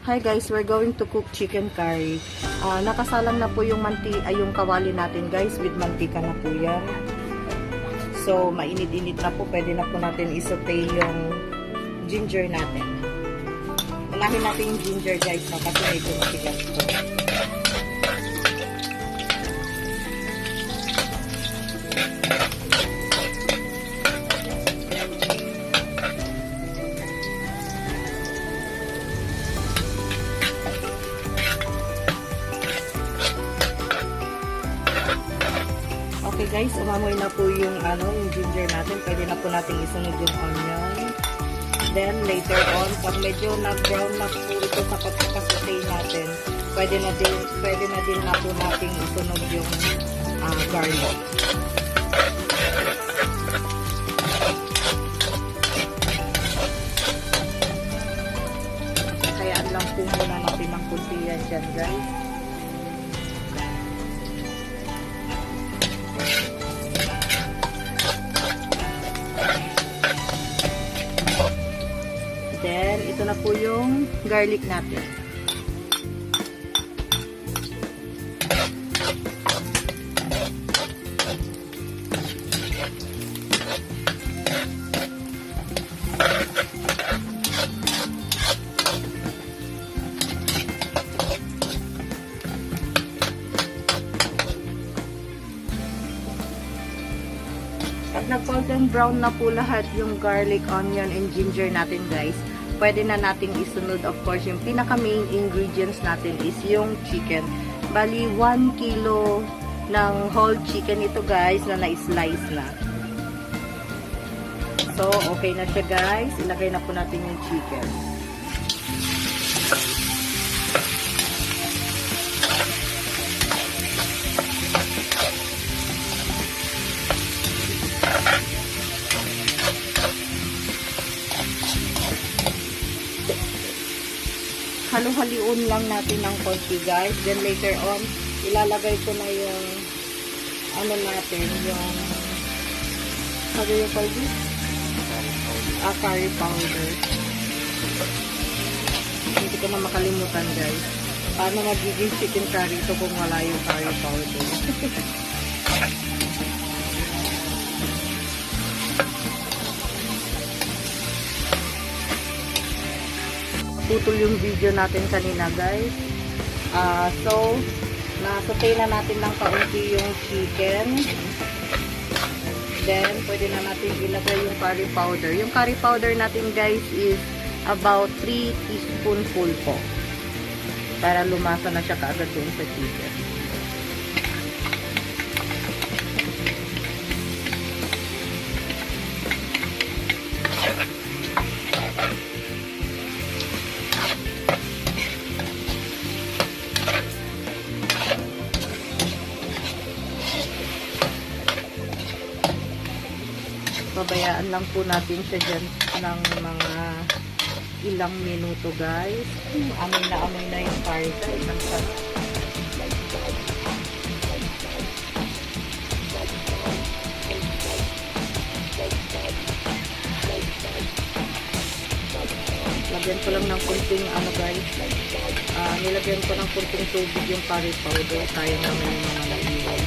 Hi guys, we're going to cook chicken curry. Nakasalang na po yung yung kawali natin guys, with mantika na po yan. So, mainit-init na po. Pwede na po natin isote yung ginger natin. Unahin natin yung ginger guys, no, kasi medyo matigas po. Okay guys, umamoy na po yung yung ginger natin. Pwede na po natin isunod yung onion. Then later on, pag medyo nag-brown na po ito sa pagkakasutay natin, pwede na din na po natin isunod yung garlic. Kayaan lang po muna natin ng kunti yan dyan guys. Then, ito na po yung garlic natin. Pag nag-golden brown na po lahat yung garlic, onion, and ginger natin guys, pwede na nating isunod, of course, yung pinaka-main ingredients natin is yung chicken. Bali, 1 kilo ng whole chicken ito guys, na na-slice na. So, okay na siya guys. Ilagay na po natin yung chicken. Halo-haliun lang natin ng konti guys. Then later on, ilalagay ko na yung natin, yung curry powder. Hindi ko na makalimutan guys. Paano magiging chicken curry ito kung wala yung curry powder? Putol yung video natin kanina guys. So nasautay na natin ng kaunti yung chicken. Then pwede na natin ilagay yung curry powder. Yung curry powder natin guys is about 3 teaspoonful po, para lumasa na siya kaagad dun sa chicken. Babayaan lang po natin siya dyan ng mga ilang minuto guys. Amoy na yung curry guys. Ang sarap. Lagyan ko lang ng kunting guys. Nilagyan ko ng kunting tubig yung curry powder. Kaya naman yung mga naiwan.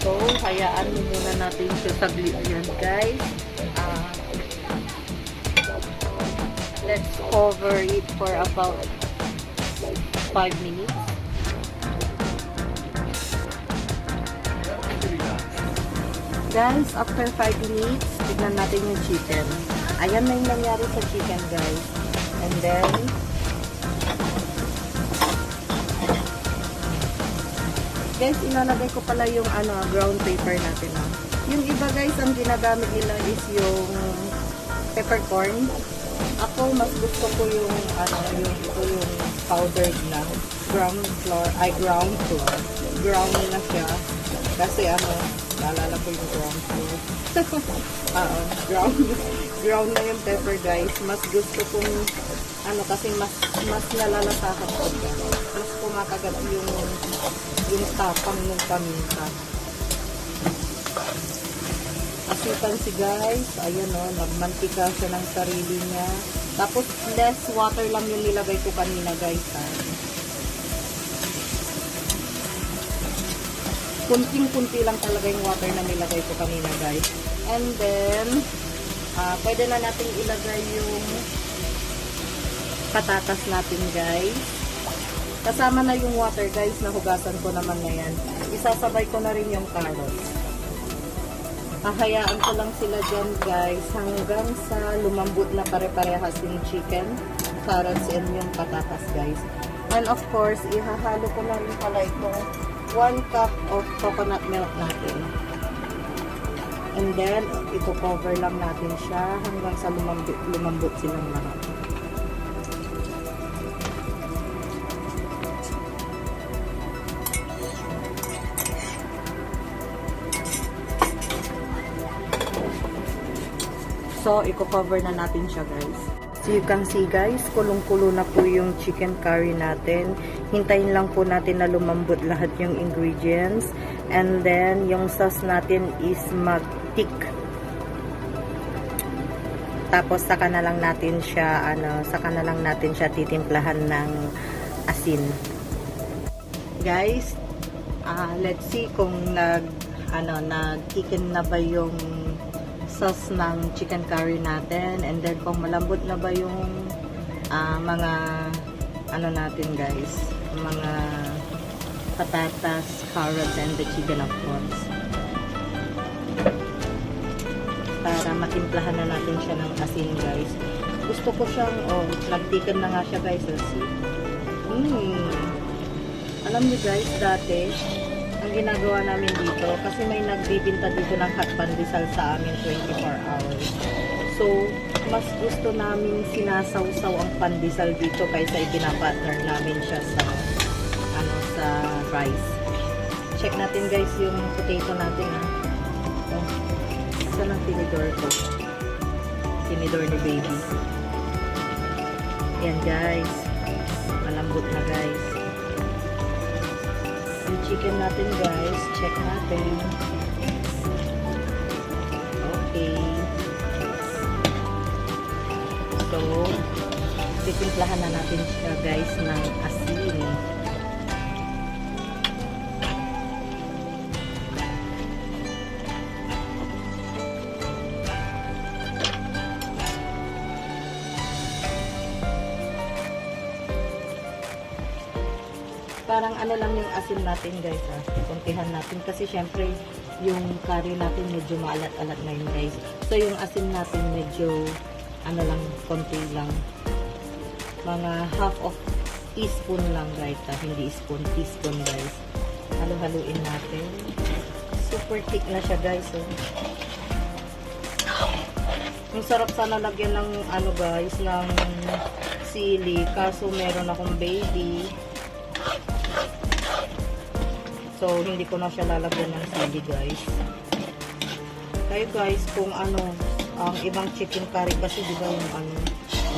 So, hayaan muna natin siya saglit yan guys. Let's cover it for about 5 minutes. Guys, after 5 minutes, tignan natin yung chicken. Ayan na yung nangyari sa chicken guys. And then, guys, ilalagay ko pala yung brown paper natin. Yung iba guys, ang ginagamit nila is yung peppercorn. Ako, mas gusto ko yung yung powdered na ground flour. Ground na siya. Kasi naalala ko yung ground flour. ground na yung pepper guys. Mas gusto kong ano kasi mas nalalasahan ko siya. Mas kumakagat yung tapang ng paminta. Asipan si guys. Ayan o, nagmantika siya ng sarili niya. Tapos less water lang yung nilagay ko kanina guys ha. Kunting-kunti lang talaga yung water na nilagay ko kanina guys. And then pwede na natin ilagay yung patatas natin guys. Kasama na yung water guys, nahugasan ko naman na yan. Isasabay ko na rin yung carrots. Hahayaan ko lang sila dyan guys hanggang sa lumambot na pare-parehas yung chicken, carrots, and yung patatas guys. And of course, ihahalo ko na rin pala itong 1 cup of coconut milk natin. And then, ito-cover lang natin siya hanggang sa lumambot silang lahat. So, i-cover na natin siya guys. So, you can see guys, kulong-kulo na po yung chicken curry natin. Hintayin lang po natin na lumambot lahat yung ingredients. And then, yung sauce natin is mag-thick. Tapos, saka na lang natin siya, titimplahan ng asin. Guys, let's see kung nag-thicken na ba yung sauce ng chicken curry natin, and then kung malambot na ba yung mga natin guys, mga patatas, carrots, and the chicken of course, para matimplahan na natin siya ng asin guys. Gusto ko siyang nagtikan na nga siya guys. Alam niyo guys, dati ang ginagawa namin dito, kasi may nagbibinta dito ng hot pandesal sa amin 24 hours. So, mas gusto namin sinasawsaw ang pandesal dito kaysa ipinapartner namin siya sa rice. Check natin guys yung potato natin Saan ang tinidor ko? Tinidor ni baby. Yan guys. Malambot na guys. Yung chicken natin guys, check natin. Okay. So, titimplahan na natin siya guys ng asin. Parang lang yung asin natin guys kuntihan natin kasi syempre yung curry natin medyo maalat-alat na yun guys. So yung asin natin medyo lang, konti lang, mga half of teaspoon lang guys hindi spoon, teaspoon guys. Halo-haluin natin. Super thick na siya guys Ang sarap sana lagyan ng guys, ng sili, kaso meron akong baby. So, hindi ko na siya lalagyan ng sili, guys. Kayo, guys, kung ang ibang chicken curry kasi, di ba, yung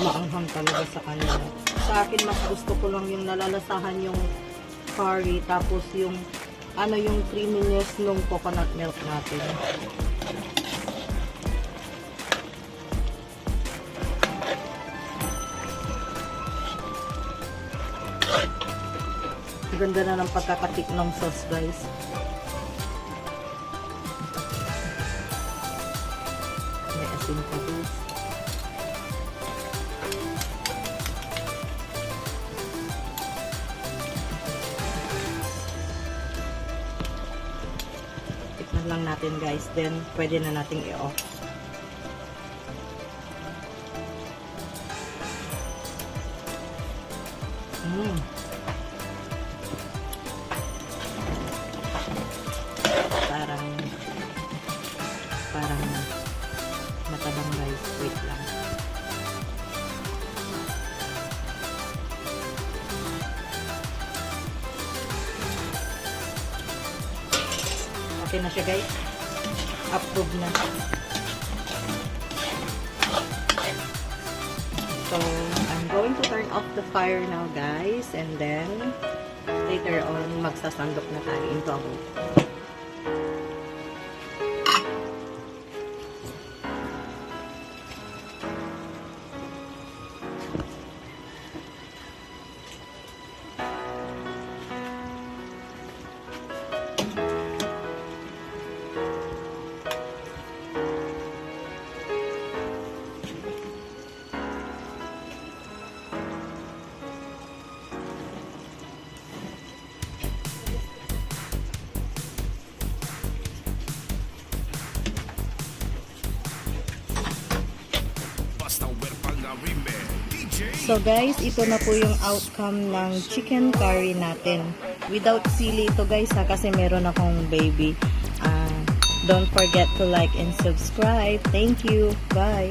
maanghang talaga sa kanila. Sa akin, mas gusto ko lang yung nalalasahan yung curry, tapos yung, yung creaminess ng coconut milk natin. Ganda na ng pagkakatik ng sauce guys. May asin pa guys. Tikman lang natin guys, then pwede na nating i-off. Parang matabang guys. Wait lang. Okay na siya guys. Approve na. So, So, I'm going to turn off the fire now, guys. And then, later on, magsasandok na tayo into a bowl. So guys, ito na po yung outcome ng chicken curry natin. Without sili ito guys ha, kasi meron akong baby. Don't forget to like and subscribe. Thank you. Bye.